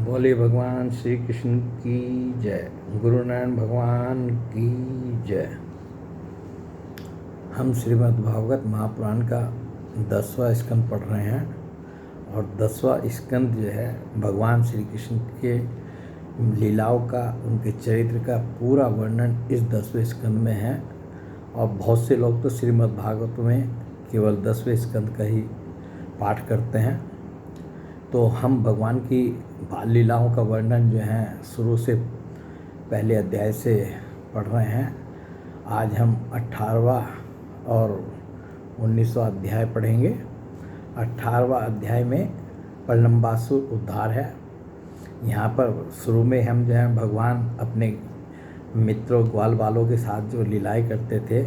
बोले भगवान श्री कृष्ण की जय। गुरु नारायण भगवान की जय। हम श्रीमद् भागवत महापुराण का 10वां स्कंद पढ़ रहे हैं और 10वां स्कंद जो है भगवान श्री कृष्ण के लीलाओं का, उनके चरित्र का पूरा वर्णन इस 10वें स्कंद में है। और बहुत से लोग तो श्रीमद् भागवत में केवल 10वें स्कंद का ही पाठ करते हैं। तो हम भगवान की बाल लीलाओं का वर्णन जो है शुरू से पहले अध्याय से पढ़ रहे हैं। आज हम 18वां और 19वां अध्याय पढ़ेंगे। 18वां अध्याय में प्रलंबासुर उद्धार है। यहाँ पर शुरू में हम जो है भगवान अपने मित्रों ग्वाल बालों के साथ जो लीलाएं करते थे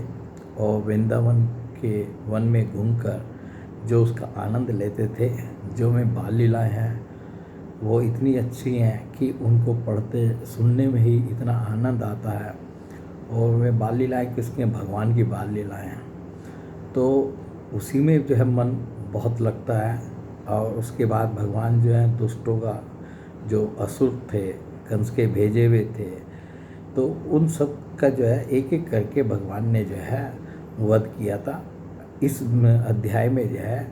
और वृंदावन के वन में घूमकर जो उसका आनंद लेते थे, जो में बाल लीलाएँ हैं वो इतनी अच्छी हैं कि उनको पढ़ते सुनने में ही इतना आनंद आता है। और वे बाल लीलाएँ किसके, भगवान की बाल लीलाएँ हैं, तो उसी में जो है मन बहुत लगता है। और उसके बाद भगवान जो है दुष्टों का, जो असुर थे, कंस के भेजे हुए थे, तो उन सब का जो है एक एक करके भगवान ने जो है वध किया था। इस अध्याय में जो है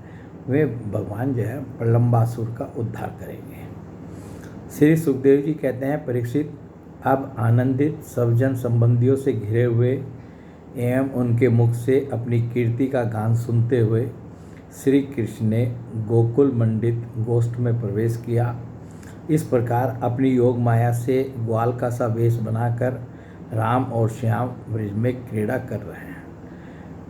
वे भगवान जो है प्रलंबासुर का उद्धार करेंगे। श्री सुखदेव जी कहते हैं, परीक्षित, अब आनंदित सब जन संबंधियों से घिरे हुए एवं उनके मुख से अपनी कीर्ति का गान सुनते हुए श्री कृष्ण ने गोकुल मंडित गोष्ठ में प्रवेश किया। इस प्रकार अपनी योग माया से ग्वाल का सा वेश बनाकर राम और श्याम ब्रज में क्रीड़ा कर रहे हैं।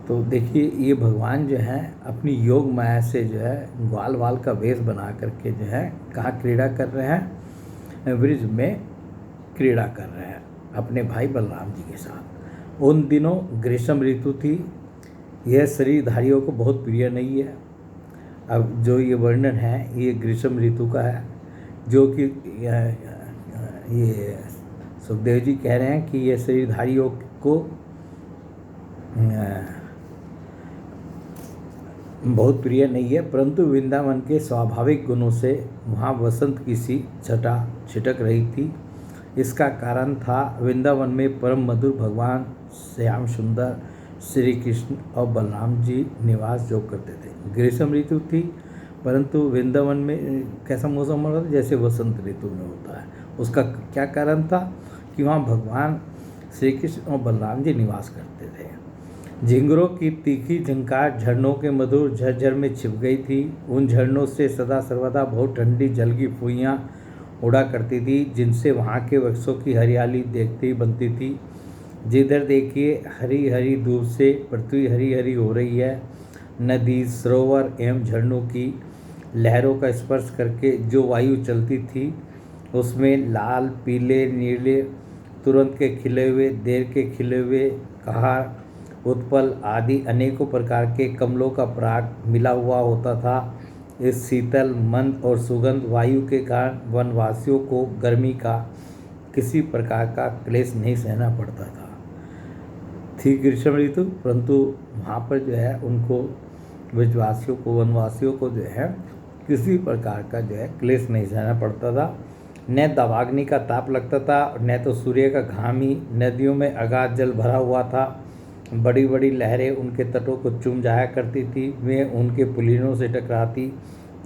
तो देखिए, ये भगवान जो है अपनी योग माया से जो है ग्वाल वाल का वेश बना करके जो है कहाँ क्रीड़ा कर रहे हैं, ब्रज में क्रीड़ा कर रहे हैं अपने भाई बलराम जी के साथ। उन दिनों ग्रीष्म ऋतु थी। यह शरीरधारियों को बहुत प्रिय नहीं है। अब जो ये वर्णन है ये ग्रीष्म ऋतु का है, जो कि ये सुखदेव जी कह रहे हैं कि ये शरीरधारियों को बहुत प्रिय नहीं है। परंतु वृंदावन के स्वाभाविक गुणों से वहाँ वसंत की सी छटा छिटक रही थी। इसका कारण था वृंदावन में परम मधुर भगवान श्याम सुंदर श्री कृष्ण और बलराम जी निवास जो करते थे। ग्रीष्म ऋतु थी, परंतु वृंदावन में कैसा मौसम हो रहा था, जैसे वसंत ऋतु में होता है। उसका क्या कारण था कि वहाँ भगवान श्री कृष्ण और बलराम जी निवास करते थे। झिंगुरों की तीखी झंकार झरनों के मधुर झरझर में छिप गई थी। उन झरनों से सदा सर्वदा बहुत ठंडी जल की फुइयाँ उड़ा करती थी, जिनसे वहाँ के वृक्षों की हरियाली देखते ही बनती थी। जिधर देखिए हरी हरी दूर से पृथ्वी हरी हरी हो रही है। नदी, सरोवर एवं झरनों की लहरों का स्पर्श करके जो वायु चलती थी, उसमें लाल, पीले, नीले, तुरंत के खिले हुए, देर के खिले हुए, कहार, उत्पल आदि अनेकों प्रकार के कमलों का पराग मिला हुआ होता था। इस शीतल, मंद और सुगंध वायु के कारण वनवासियों को गर्मी का किसी प्रकार का क्लेश नहीं सहना पड़ता था। थी ग्रीष्म ऋतु, परंतु वहाँ पर जो है उनको ब्रजवासियों को, वनवासियों को जो है किसी प्रकार का जो है क्लेश नहीं सहना पड़ता था। न दावाग्नि का ताप लगता था, न तो सूर्य का घाम ही। नदियों में अगाध जल भरा हुआ था। बड़ी बड़ी लहरें उनके तटों को चूम जाया करती थी। वे उनके पुलिनों से टकराती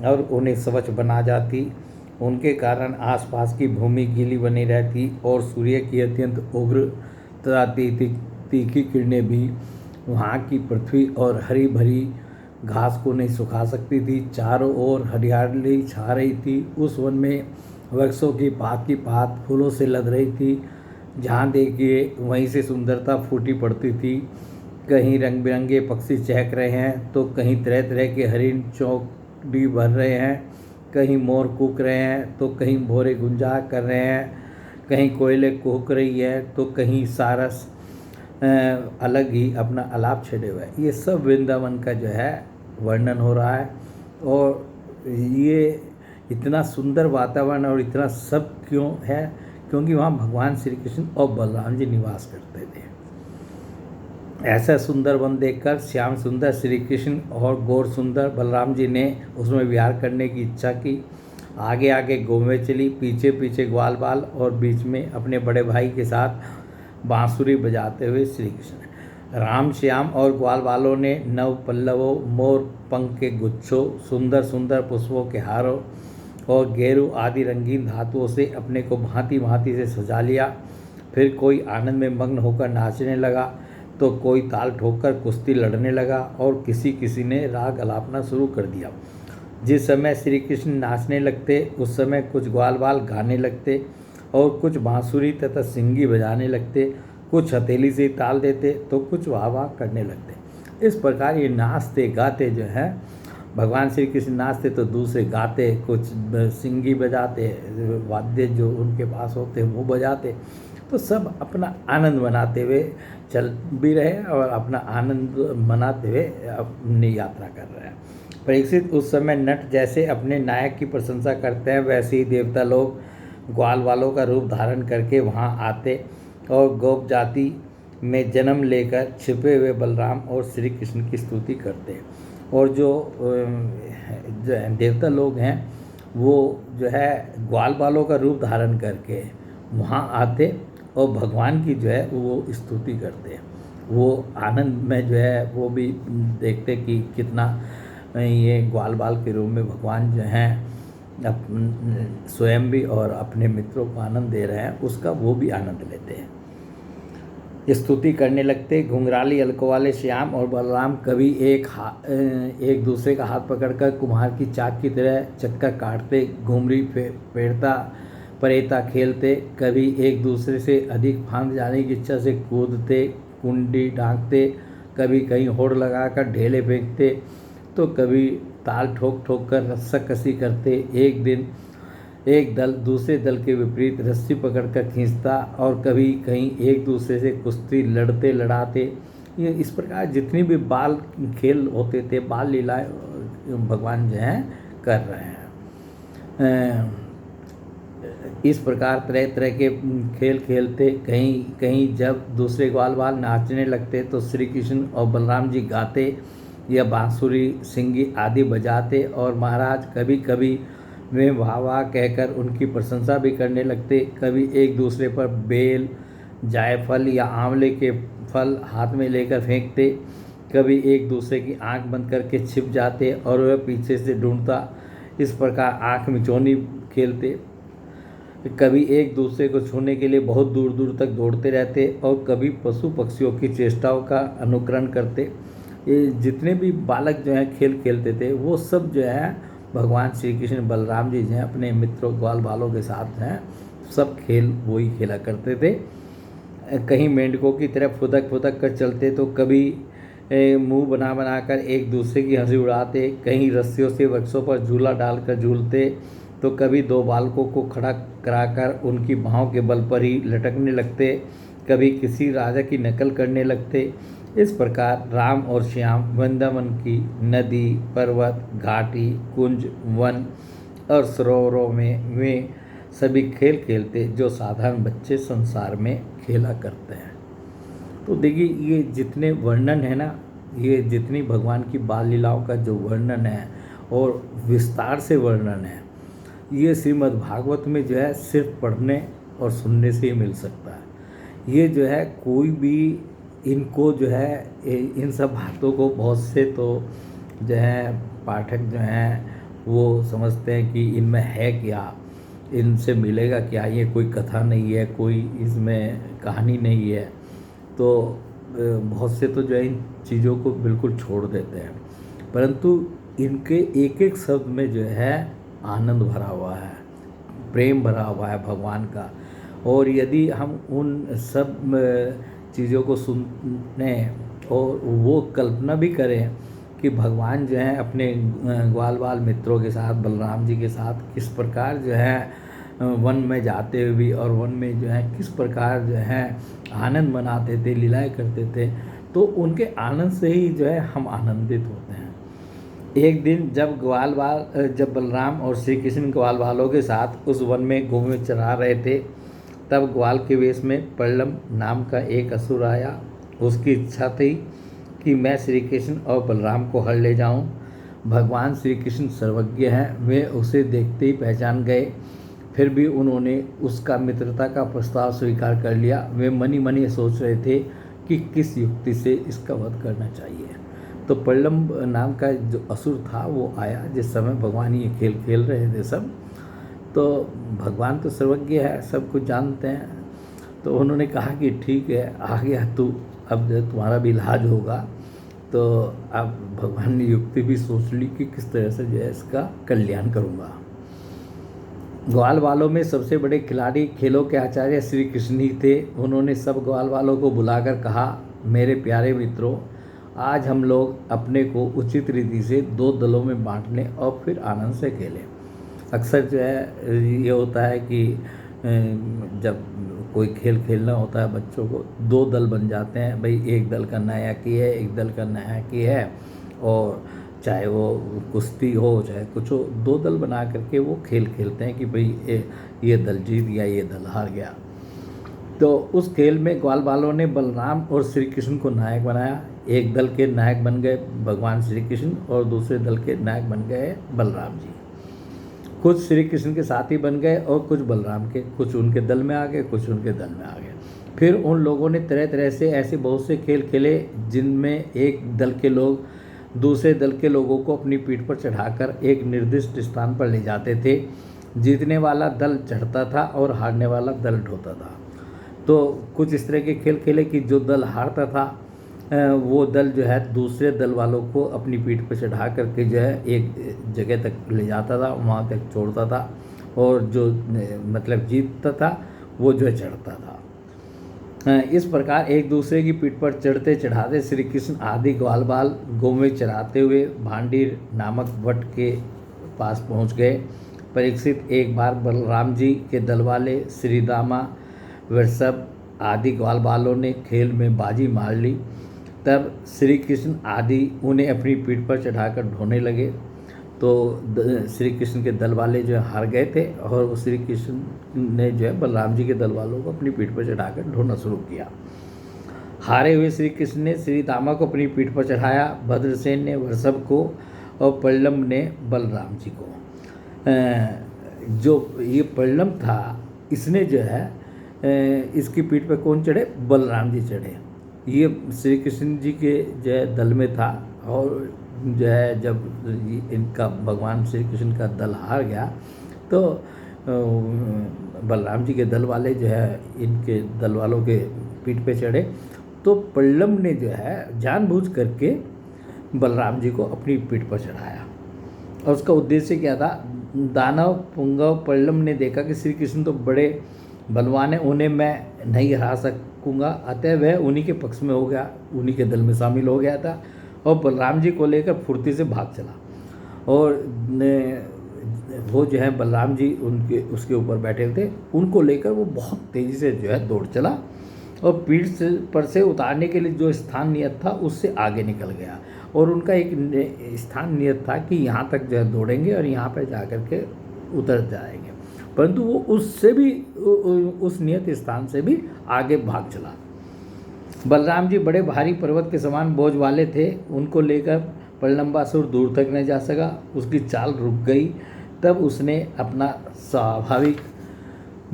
और उन्हें स्वच्छ बना जाती। उनके कारण आसपास की भूमि गीली बनी रहती और सूर्य की अत्यंत उग्र तथा तीखी किरणें भी वहाँ की पृथ्वी और हरी भरी घास को नहीं सुखा सकती थी। चारों ओर हरियाली छा रही थी। उस वन में वृक्षों की पात फूलों से लद रही थी। जहाँ देखिए वहीं से सुंदरता फूटी पड़ती थी। कहीं रंग बिरंगे पक्षी चहक रहे हैं, तो कहीं तरह तरह के हरिण चौकड़ी भर रहे हैं, कहीं मोर कूक रहे हैं, तो कहीं भोरे गुंजा कर रहे हैं, कहीं कोयले कूक रही है, तो कहीं सारस अलग ही अपना आलाप छेड़े हुए है। ये सब वृंदावन का जो है वर्णन हो रहा है। और ये इतना सुंदर वातावरण और इतना सब क्यों है, क्योंकि वहाँ भगवान श्री कृष्ण और बलराम जी निवास करते थे। ऐसा सुंदर वन देखकर श्याम सुंदर श्री कृष्ण और गौर सुंदर बलराम जी ने उसमें विहार करने की इच्छा की। आगे आगे गौवें चली, पीछे पीछे ग्वाल बाल और बीच में अपने बड़े भाई के साथ बांसुरी बजाते हुए श्री कृष्ण। राम श्याम और ग्वाल बालों ने नव पल्लवों, मोर पंख के गुच्छों, सुंदर सुंदर पुष्पों के हारों और गेरू आदि रंगीन धातुओं से अपने को भांति भांति से सजा लिया। फिर कोई आनंद में मग्न होकर नाचने लगा, तो कोई ताल ठोककर कुश्ती लड़ने लगा और किसी किसी ने राग अलापना शुरू कर दिया। जिस समय श्री कृष्ण नाचने लगते उस समय कुछ ग्वाल बाल गाने लगते और कुछ बांसुरी तथा सिंगी बजाने लगते, कुछ हथेली से ताल देते तो कुछ वाह वाह करने लगते। इस प्रकार ये नाचते गाते जो है भगवान श्री कृष्ण नाचते तो दूसरे गाते, कुछ सिंगी बजाते, वाद्य जो उनके पास होते वो बजाते, तो सब अपना आनंद मनाते हुए चल भी रहे और अपना आनंद मनाते हुए अपनी यात्रा कर रहे हैं। परीक्षित, उस समय नट जैसे अपने नायक की प्रशंसा करते हैं वैसे ही देवता लोग ग्वाल वालों का रूप धारण करके वहाँ आते और गोप जाति में जन्म लेकर छिपे हुए बलराम और श्री कृष्ण की स्तुति करते हैं। और जो देवता लोग हैं वो जो है ग्वाल बालों का रूप धारण करके वहाँ आते और भगवान की जो है वो स्तुति करते हैं। वो आनंद में जो है वो भी देखते कि कितना ये ग्वाल बाल के रूप में भगवान जो हैं स्वयं भी और अपने मित्रों को आनंद दे रहे हैं, उसका वो भी आनंद लेते हैं, स्तुति करने लगते। घुंघराली अलकों वाले श्याम और बलराम कभी एक दूसरे का हाथ पकड़कर कुम्हार की चाक की तरह चक्कर काटते, घुमरी फेरता परेता खेलते, कभी एक दूसरे से अधिक फांद जाने की इच्छा से कूदते, कुंडी ढांकते, कभी कहीं होड़ लगाकर ढेले फेंकते, तो कभी ताल ठोक ठोक कर रस्साकसी करते। एक दिन एक दल दूसरे दल के विपरीत रस्सी पकड़कर खींचता और कभी कहीं एक दूसरे से कुश्ती लड़ते लड़ाते। ये इस प्रकार जितनी भी बाल खेल होते थे, बाल लीलाएं भगवान जो हैं कर रहे हैं। इस प्रकार तरह तरह के खेल खेलते। कहीं कहीं जब दूसरे ग्वाल बाल नाचने लगते तो श्री कृष्ण और बलराम जी गाते या बांसुरी, सिंगी आदि बजाते और महाराज कभी कभी वे वाह वाह कहकर उनकी प्रशंसा भी करने लगते। कभी एक दूसरे पर बेल, जायफल या आंवले के फल हाथ में लेकर फेंकते, कभी एक दूसरे की आंख बंद करके छिप जाते और वह पीछे से ढूंढता। इस प्रकार आंख मिचौनी खेलते। कभी एक दूसरे को छूने के लिए बहुत दूर दूर तक दौड़ते रहते और कभी पशु पक्षियों की चेष्टाओं का अनुकरण करते। ये जितने भी बालक जो हैं खेल खेलते थे वो सब जो है भगवान श्री कृष्ण बलराम जी जो हैं अपने मित्रों ग्वाल बालों के साथ हैं सब खेल वही खेला करते थे। कहीं मेंढकों की तरह फुदक फुदक कर चलते तो कभी मुंह बना बनाकर एक दूसरे की हंसी उड़ाते, कहीं रस्सियों से वृक्षों पर झूला डालकर झूलते, तो कभी दो बालकों को खड़ा कराकर उनकी बाहों के बल पर ही लटकने लगते, कभी किसी राजा की नकल करने लगते। इस प्रकार राम और श्याम वृंदावन की नदी, पर्वत, घाटी, कुंज, वन और सरोवरों में वे सभी खेल खेलते जो साधारण बच्चे संसार में खेला करते हैं। तो देखिए ये जितने वर्णन है ना, ये जितनी भगवान की बाल लीलाओं का जो वर्णन है और विस्तार से वर्णन है, ये श्रीमद् भागवत में जो है सिर्फ पढ़ने और सुनने से ही मिल सकता है। ये जो है कोई भी इनको जो है इन सब बातों को बहुत से तो जो है पाठक जो हैं वो समझते हैं कि इनमें है क्या, इनसे मिलेगा क्या, ये कोई कथा नहीं है, कोई इसमें कहानी नहीं है, तो बहुत से तो जो है इन चीज़ों को बिल्कुल छोड़ देते हैं। परंतु इनके एक एक शब्द में जो है आनंद भरा हुआ है, प्रेम भरा हुआ है भगवान का। और यदि हम उन सब चीज़ों को सुने और वो कल्पना भी करें कि भगवान जो है अपने ग्वाल बाल मित्रों के साथ, बलराम जी के साथ किस प्रकार जो है वन में जाते हुए भी और वन में जो है किस प्रकार जो है आनंद मनाते थे, लीलाएं करते थे, तो उनके आनंद से ही जो है हम आनंदित होते हैं। एक दिन जब बलराम और श्री कृष्ण ग्वाल बालों के साथ उस वन में घूमे चरा रहे थे, तब ग्वाल के वेश में पल्लम नाम का एक असुर आया। उसकी इच्छा थी कि मैं श्री कृष्ण और बलराम को हर ले जाऊं। भगवान श्री कृष्ण सर्वज्ञ हैं, वे उसे देखते ही पहचान गए। फिर भी उन्होंने उसका मित्रता का प्रस्ताव स्वीकार कर लिया। वे मनी मनी सोच रहे थे कि किस युक्ति से इसका वध करना चाहिए। तो प्रलंब नाम का जो असुर था वो आया जिस समय भगवान ये खेल खेल रहे थे सब। तो भगवान तो सर्वज्ञ है, सब कुछ जानते हैं। तो उन्होंने कहा कि ठीक है, आ गया तू, अब जब तुम्हारा भी इलाज होगा। तो अब भगवान ने युक्ति भी सोच ली कि किस तरह से जो है इसका कल्याण करूँगा। ग्वाल वालों में सबसे बड़े खिलाड़ी खेलों के आचार्य श्री कृष्ण ही थे। उन्होंने सब ग्वाल वालों को बुलाकर कहा, मेरे प्यारे मित्रों, आज हम लोग अपने को उचित रीति से 2 दलों में बांट लें और फिर आनंद से खेलें। अक्सर जो है ये होता है कि जब कोई खेल खेलना होता है बच्चों को, 2 दल बन जाते हैं। भाई एक दल का नया की है, एक दल का नया की है, और चाहे वो कुश्ती हो चाहे कुछ हो, 2 दल बना करके वो खेल खेलते हैं कि भाई ये दल जीत गया, ये दल हार गया। तो उस खेल में ग्वाल बालों ने बलराम और श्री कृष्ण को नायक बनाया। एक दल के नायक बन गए भगवान श्री कृष्ण और दूसरे दल के नायक बन गए बलराम जी। कुछ श्री कृष्ण के साथी बन गए और कुछ बलराम के, कुछ उनके दल में आ गए, कुछ उनके दल में आ गए। फिर उन लोगों ने तरह तरह से ऐसे बहुत से खेल खेले जिनमें एक दल के लोग दूसरे दल के लोगों को अपनी पीठ पर चढ़ाकर एक निर्दिष्ट स्थान पर ले जाते थे। जीतने वाला दल चढ़ता था और हारने वाला दल ढोता था। तो कुछ इस तरह के खेल खेले कि जो दल हारता था वो दल जो है दूसरे दल वालों को अपनी पीठ पर चढ़ा करके जो है एक जगह तक ले जाता था, वहाँ तक छोड़ता था, और जो मतलब जीतता था वो जो है चढ़ता था। इस प्रकार एक दूसरे की पीठ पर चढ़ते चढ़ाते श्री कृष्ण आदि ग्वाल बाल गौवें चराते हुए भांडीर नामक वट के पास पहुँच गए। परीक्षित एक बार बलराम जी के दल वाले श्रीदामा वृषभ आदि ग्वाल बालों ने खेल में बाजी मार ली। तब श्री कृष्ण आदि उन्हें अपनी पीठ पर चढ़ाकर ढोने लगे। तो श्री कृष्ण के दल वाले जो हार गए थे और श्री कृष्ण ने जो है बलराम जी के दल वालों को अपनी पीठ पर चढ़ाकर ढोना शुरू किया। हारे हुए श्री कृष्ण ने श्रीदामा को अपनी पीठ पर चढ़ाया, भद्रसेन ने वृषभ को और प्रलंब ने बलराम जी को। जो ये प्रलंब था इसने जो है इसकी पीठ पर कौन चढ़े? बलराम जी चढ़े। ये श्री कृष्ण जी के जो है दल में था, और जो है जब इनका भगवान श्री कृष्ण का दल हार गया तो बलराम जी के दल वाले जो है इनके दल वालों के पीठ पे चढ़े। तो प्रलंब ने जो है जानबूझ करके बलराम जी को अपनी पीठ पर चढ़ाया, और उसका उद्देश्य क्या था? दानव पुंगव प्रलंब ने देखा कि श्री कृष्ण तो बड़े बलवान है, उन्हें मैं नहीं हरा सकूँगा, अतः वह उन्हीं के पक्ष में हो गया, उन्हीं के दल में शामिल हो गया था और बलराम जी को लेकर फुर्ती से भाग चला। और वो जो है बलराम जी उनके उसके ऊपर बैठे थे, उनको लेकर वो बहुत तेज़ी से जो है दौड़ चला और पीठ पर से उतारने के लिए जो स्थान नियत था उससे आगे निकल गया। और उनका एक स्थान नियत था कि यहाँ तक जो है दौड़ेंगे और यहाँ पर जा कर के उतर जाएंगे, परंतु वो उससे भी उस नियत स्थान से भी आगे भाग चला। बलराम जी बड़े भारी पर्वत के समान बोझ वाले थे, उनको लेकर प्रलंबासुर दूर तक न जा सका। उसकी चाल रुक गई। तब उसने अपना स्वाभाविक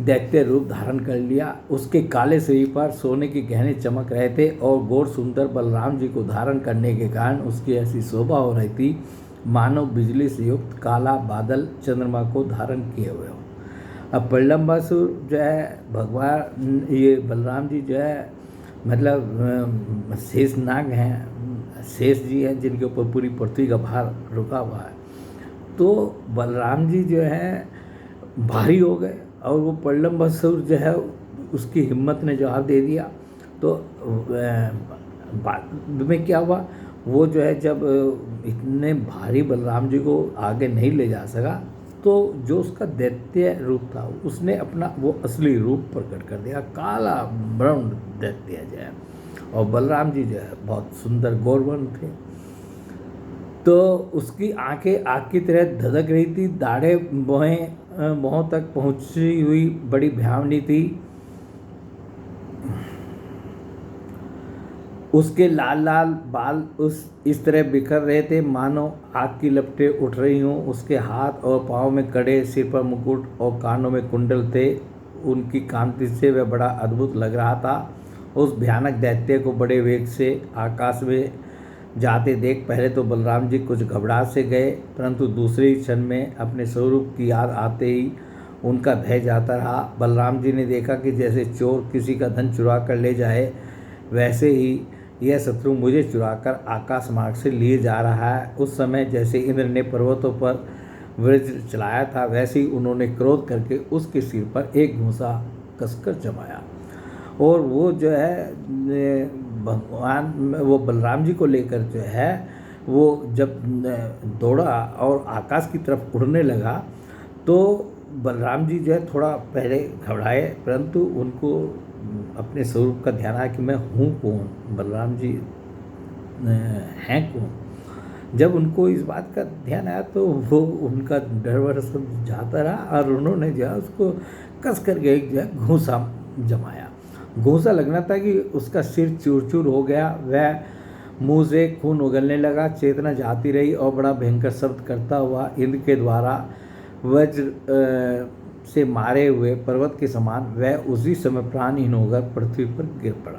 दैत्य रूप धारण कर लिया। उसके काले शरीर पर सोने के गहने चमक रहे थे और गौर सुंदर बलराम जी को धारण करने के कारण उसकी ऐसी शोभा हो रही थी मानो बिजली से युक्त काला बादल चंद्रमा को धारण किए हुए हो। अब प्रलंबासुर जो है भगवान ये बलराम जी जो है मतलब शेष नाग हैं, शेष जी हैं जिनके ऊपर पूरी पृथ्वी का भार रुका हुआ है। तो बलराम जी जो है भारी हो गए और वो प्रलंबासुर जो है उसकी हिम्मत ने जवाब दे दिया। तो बाद में क्या हुआ, वो जो है जब इतने भारी बलराम जी को आगे नहीं ले जा सका तो जो उसका दैत्य रूप था उसने अपना वो असली रूप प्रकट कर दिया, काला ब्राउन दैत्य जो है। और बलराम जी जो है बहुत सुंदर गौरवर्ण थे। तो उसकी आंखें आग की तरह धधक रही थी, दाढ़ें मोहों तक पहुंची हुई बड़ी भयावनी थी। उसके लाल लाल बाल इस तरह बिखर रहे थे मानो आग की लपटें उठ रही हों। उसके हाथ और पाँव में कड़े, सिर पर मुकुट और कानों में कुंडल थे। उनकी कांति से वह बड़ा अद्भुत लग रहा था। उस भयानक दैत्य को बड़े वेग से आकाश में जाते देख पहले तो बलराम जी कुछ घबरा से गए, परंतु दूसरे ही क्षण में अपने स्वरूप की याद आते ही उनका भय जाता रहा। बलराम जी ने देखा कि जैसे चोर किसी का धन चुरा कर ले जाए, वैसे ही यह शत्रु मुझे चुराकर आकाश मार्ग से लिए जा रहा है। उस समय जैसे इंद्र ने पर्वतों पर वज्र चलाया था, वैसे ही उन्होंने क्रोध करके उसके सिर पर एक घूंसा कसकर जमाया। और वो जो है भगवान, वो बलराम जी को लेकर जो है वो जब दौड़ा और आकाश की तरफ उड़ने लगा, तो बलराम जी जो है थोड़ा पहले घबराए, परंतु उनको अपने स्वरूप का ध्यान आया कि मैं हूँ कौन, बलराम जी हैं कौन। जब उनको इस बात का ध्यान आया तो वो उनका डर वर सब जाता रहा और उन्होंने जो है उसको कस कर गए जो है घूंसा जमाया। घूंसा लगना था कि उसका सिर चूर चूर हो गया। वह मुंह से खून उगलने लगा, चेतना जाती रही और बड़ा भयंकर शब्द करता हुआ इंद्र के द्वारा वज्र से मारे हुए पर्वत के समान वह उसी समय प्राणहीन होकर पृथ्वी पर गिर पड़ा।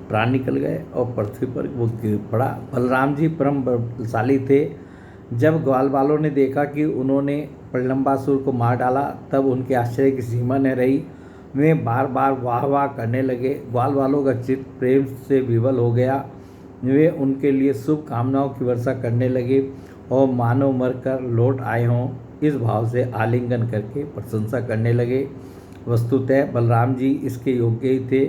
प्राण निकल गए और पृथ्वी पर वो गिर पड़ा। बलराम जी परम बलशाली थे। जब ग्वाल वालों ने देखा कि उन्होंने प्रलंबासुर को मार डाला, तब उनके आश्चर्य की सीमा न रही। वे बार बार वाह वाह करने लगे। ग्वाल वालों का चित्त प्रेम से विवल हो गया। वे उनके लिए शुभ कामनाओं की वर्षा करने लगे और मानव मरकर लौट आए हों इस भाव से आलिंगन करके प्रशंसा करने लगे। वस्तुतः बलराम जी इसके योग्य ही थे।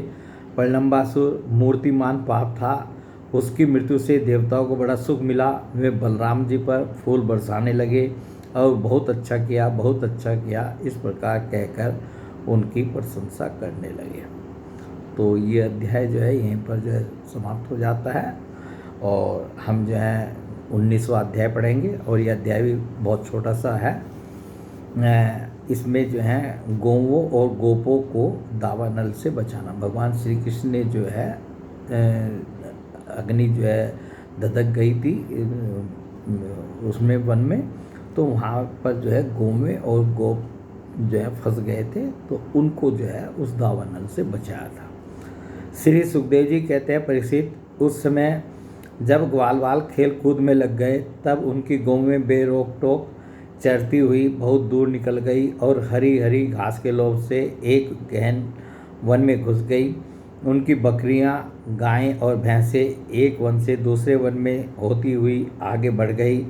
प्रलंबासुर मूर्तिमान पाप था, उसकी मृत्यु से देवताओं को बड़ा सुख मिला। वे बलराम जी पर फूल बरसाने लगे और बहुत अच्छा किया, बहुत अच्छा किया, इस प्रकार कहकर उनकी प्रशंसा करने लगे। तो ये अध्याय जो है यहीं पर जो है समाप्त हो जाता है और हम जो है 19वां अध्याय पढ़ेंगे। और यह अध्याय भी बहुत छोटा सा है। इसमें जो है गौवों और गोपों को दावानल से बचाना। भगवान श्री कृष्ण ने जो है अग्नि जो है धधक गई थी उसमें वन में, तो वहाँ पर जो है गौवें और गोप जो है फंस गए थे, तो उनको जो है उस दावानल से बचाया था। श्री सुखदेव जी कहते हैं, परीक्षित, उस समय जब ग्वाल वाल खेल कूद में लग गए, तब उनकी गौवें बेरोक टोक चरती हुई बहुत दूर निकल गई और हरी हरी घास के लोभ से एक गहन वन में घुस गई। उनकी बकरियां, गायें और भैंसें एक वन से दूसरे वन में होती हुई आगे बढ़ गई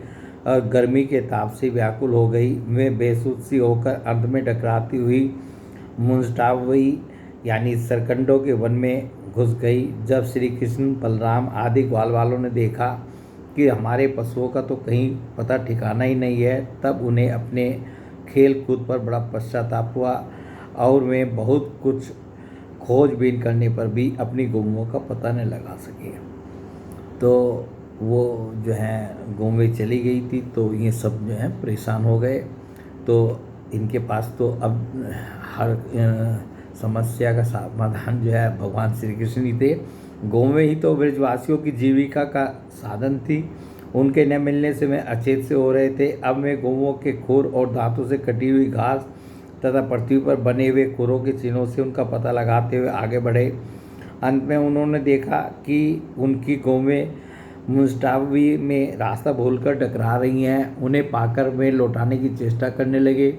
और गर्मी के ताप से व्याकुल हो गई। वे बेसुध सी होकर अर्ध में टकराती हुई मुंस्टावई यानी सरकंडों के वन में घुस गई। जब श्री कृष्ण, बलराम आदि ग्वाल वालों ने देखा कि हमारे पशुओं का तो कहीं पता ठिकाना ही नहीं है, तब उन्हें अपने खेल कूद पर बड़ा पश्चाताप हुआ और वे बहुत कुछ खोजबीन करने पर भी अपनी गौओं का पता नहीं लगा सके। तो वो जो है गौवें चली गई थी, तो ये सब जो है परेशान हो गए। तो इनके पास तो अब हर समस्या का समाधान जो है भगवान श्री कृष्ण ही थे। गौवें ही तो ब्रजवासियों की जीविका का साधन थी। उनके न मिलने से वे अचेत से हो रहे थे। अब वे गौवों के खुर और दांतों से कटी हुई घास तथा पृथ्वी पर बने हुए खुरों के चिन्हों से उनका पता लगाते हुए आगे बढ़े। अंत में उन्होंने देखा कि उनकी गौवें मुस्टावी में रास्ता भूलकर टकरा रही हैं। उन्हें पाकर वे लौटाने की चेष्टा करने लगे।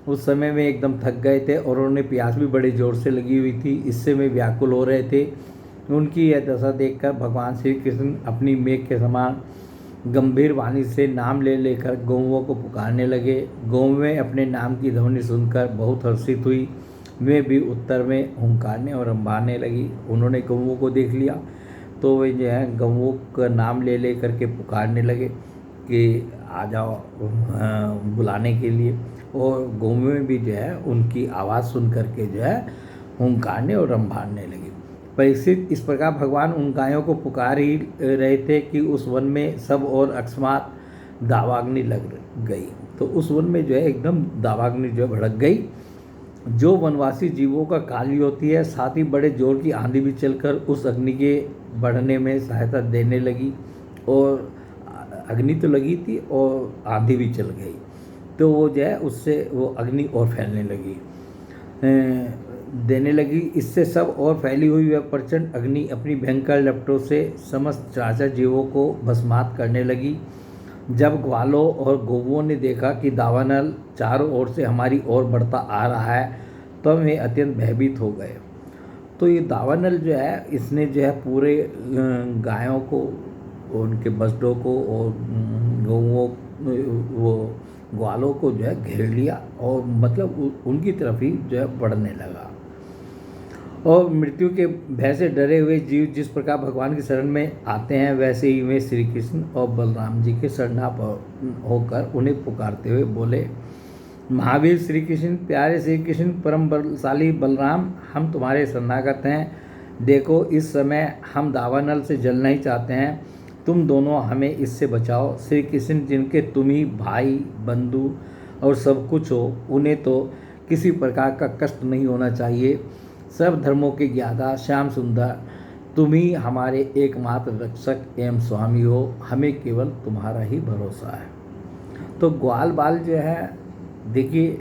उस समय वे एकदम थक गए थे और उन्हें प्यास भी बड़ी जोर से लगी हुई थी। इससे वे व्याकुल हो रहे थे। उनकी यह दशा देखकर भगवान श्री कृष्ण अपनी मेघ के समान गंभीर वाणी से नाम ले लेकर गौवों को पुकारने लगे। गौवें अपने नाम की ध्वनि सुनकर बहुत हर्षित हुई। वे भी उत्तर में हुंकारने और रंभाने लगी। उन्होंने गौवों को देख लिया तो वे जो है गौवों का नाम ले ले करके पुकारने लगे कि आ जाओ बुलाने के लिए। और गौवें भी जो है उनकी आवाज़ सुन करके जो है हुंकारने और रंभाने लगी। परीक्षित, इस प्रकार भगवान उन गायों को पुकार ही रहे थे कि उस वन में सब और अकस्मात दावाग्नि लग गई। तो उस वन में जो है एकदम दावाग्नि जो है भड़क गई जो वनवासी जीवों का काली होती है, साथ ही बड़े जोर की आंधी भी चलकर उस अग्नि के बढ़ने में सहायता देने लगी। और अग्नि तो लगी थी और आंधी भी चल गई, तो वो जो है उससे वो अग्नि और फैलने लगी देने लगी। इससे सब और फैली हुई वह प्रचंड अग्नि अपनी भयंकर लपटों से समस्त चराचर जीवों को भस्मात करने लगी। जब ग्वालों और गौवों ने देखा कि दावानल चारों ओर से हमारी ओर बढ़ता आ रहा है, तब वे अत्यंत भयभीत हो गए। तो ये दावानल जो है, इसने जो है पूरे गायों को, उनके बछड़ों को और गौवों वो ग्वालों को जो है घेर लिया और मतलब उनकी तरफ ही जो है बढ़ने लगा। और मृत्यु के भय से डरे हुए जीव जिस प्रकार भगवान की शरण में आते हैं, वैसे ही वे श्री कृष्ण और बलराम जी के शरणागत होकर उन्हें पुकारते हुए बोले, महावीर श्री कृष्ण, प्यारे श्री कृष्ण, परम बलशाली बलराम, हम तुम्हारे शरणागत हैं। देखो, इस समय हम दावानल से जलना ही चाहते हैं, तुम दोनों हमें इससे बचाओ। श्री कृष्ण, जिनके तुम ही भाई, बंधु और सब कुछ हो, उन्हें तो किसी प्रकार का कष्ट नहीं होना चाहिए। सब धर्मों के ज्ञाता श्याम सुंदर, तुम ही हमारे एकमात्र रक्षक एवं स्वामी हो, हमें केवल तुम्हारा ही भरोसा है। तो ग्वाल बाल जो है, देखिए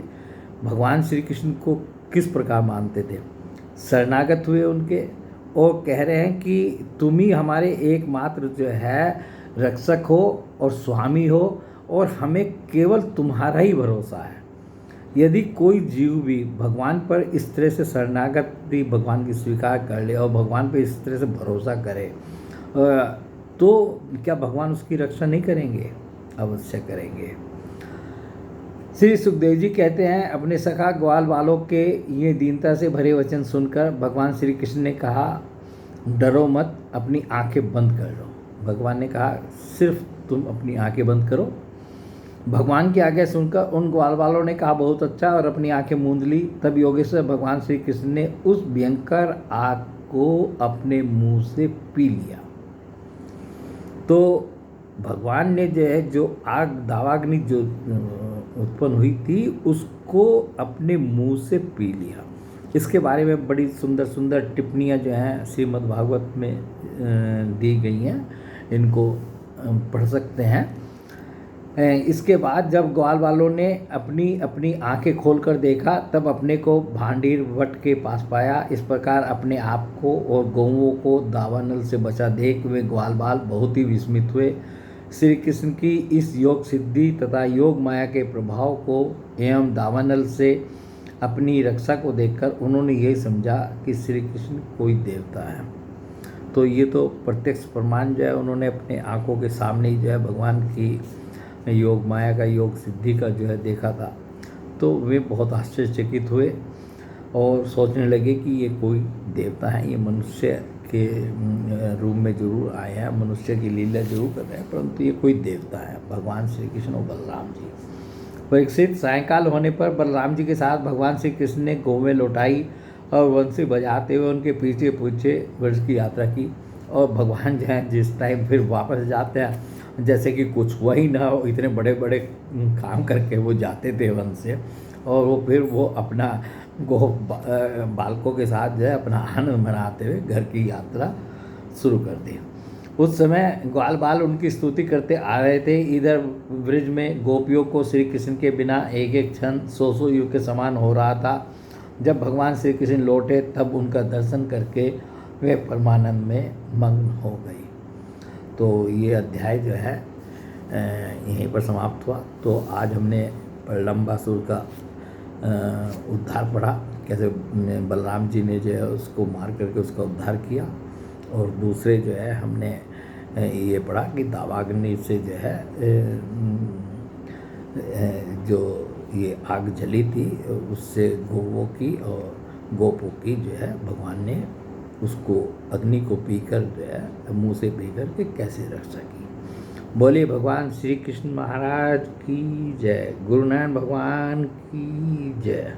भगवान श्री कृष्ण को किस प्रकार मानते थे, शरणागत हुए उनके और कह रहे हैं कि तुम ही हमारे एकमात्र जो है रक्षक हो और स्वामी हो और हमें केवल तुम्हारा ही भरोसा है। यदि कोई जीव भी भगवान पर इस तरह से शरणागति भगवान की स्वीकार कर ले और भगवान पर इस तरह से भरोसा करे, तो क्या भगवान उसकी रक्षा नहीं करेंगे? अवश्य करेंगे। श्री सुखदेव जी कहते हैं, अपने सखा ग्वाल बालों के ये दीनता से भरे वचन सुनकर भगवान श्री कृष्ण ने कहा, डरो मत, अपनी आंखें बंद कर लो। भगवान ने कहा, सिर्फ तुम अपनी आंखें बंद करो। भगवान की आज्ञा सुनकर उन ग्वाल बालों ने कहा, बहुत अच्छा, और अपनी आंखें मूंद ली। तब योगेश्वर भगवान श्री कृष्ण ने उस भयंकर आग को अपने मुंह से पी लिया। तो भगवान ने जो है, जो आग दावाग्नि जो उत्पन्न हुई थी, उसको अपने मुंह से पी लिया। इसके बारे में बड़ी सुंदर सुंदर टिप्पणियाँ जो हैं श्रीमद् भागवत में दी गई हैं, इनको पढ़ सकते हैं। इसके बाद जब ग्वाल वालों ने अपनी अपनी आंखें खोलकर देखा, तब अपने को भांडीर वट के पास पाया। इस प्रकार अपने आप को और गौओं को दावानल से बचा देख वे ग्वाल बाल बहुत ही विस्मित हुए। श्री कृष्ण की इस योग सिद्धि तथा योग माया के प्रभाव को एवं दावानल से अपनी रक्षा को देखकर उन्होंने यही समझा कि श्री कृष्ण कोई देवता है। तो ये तो प्रत्यक्ष प्रमाण जो है उन्होंने अपने आंखों के सामने ही जो है भगवान की योग माया का, योग सिद्धि का जो है देखा था। तो वे बहुत आश्चर्यचकित हुए और सोचने लगे कि ये कोई देवता है, ये मनुष्य के रूप में जरूर आए हैं, मनुष्य की लीला जरूर कर रहे हैं, परंतु ये कोई देवता है, भगवान श्री कृष्ण और बलराम जी। परीक्षित, सायंकाल होने पर बलराम जी के साथ भगवान श्री कृष्ण ने गौवें लौटाई और वंशी बजाते हुए उनके पीछे पीछे व्रज की यात्रा की। और भगवान जो हैं जिस टाइम फिर वापस जाते हैं, जैसे कि कुछ हुआ ही ना हो, इतने बड़े बड़े काम करके वो जाते थे वन से, और वो फिर वो अपना बालकों के साथ जो है अपना आनंद मनाते हुए घर की यात्रा शुरू कर दी। उस समय ग्वाल बाल उनकी स्तुति करते आ रहे थे। इधर ब्रिज में गोपियों को श्री कृष्ण के बिना एक एक क्षण 100 युग के समान हो रहा था। जब भगवान श्री कृष्ण लौटे तब उनका दर्शन करके वे परमानंद में मग्न हो गई। तो ये अध्याय जो है यहीं पर समाप्त हुआ। तो आज हमने प्रलंबासुर का उद्धार पढ़ा, कैसे बलराम जी ने जो है उसको मार करके उसका उद्धार किया, और दूसरे जो है हमने ये पढ़ा कि दावाग्नि से जो है जो ये आग जली थी उससे गौवों की और गोपों की जो है भगवान ने उसको अग्नि को पीकर जो है मुँह से पीकर के कैसे रक्षा की। बोलिए भगवान श्री कृष्ण महाराज की जय, गुरु नानक भगवान की जय।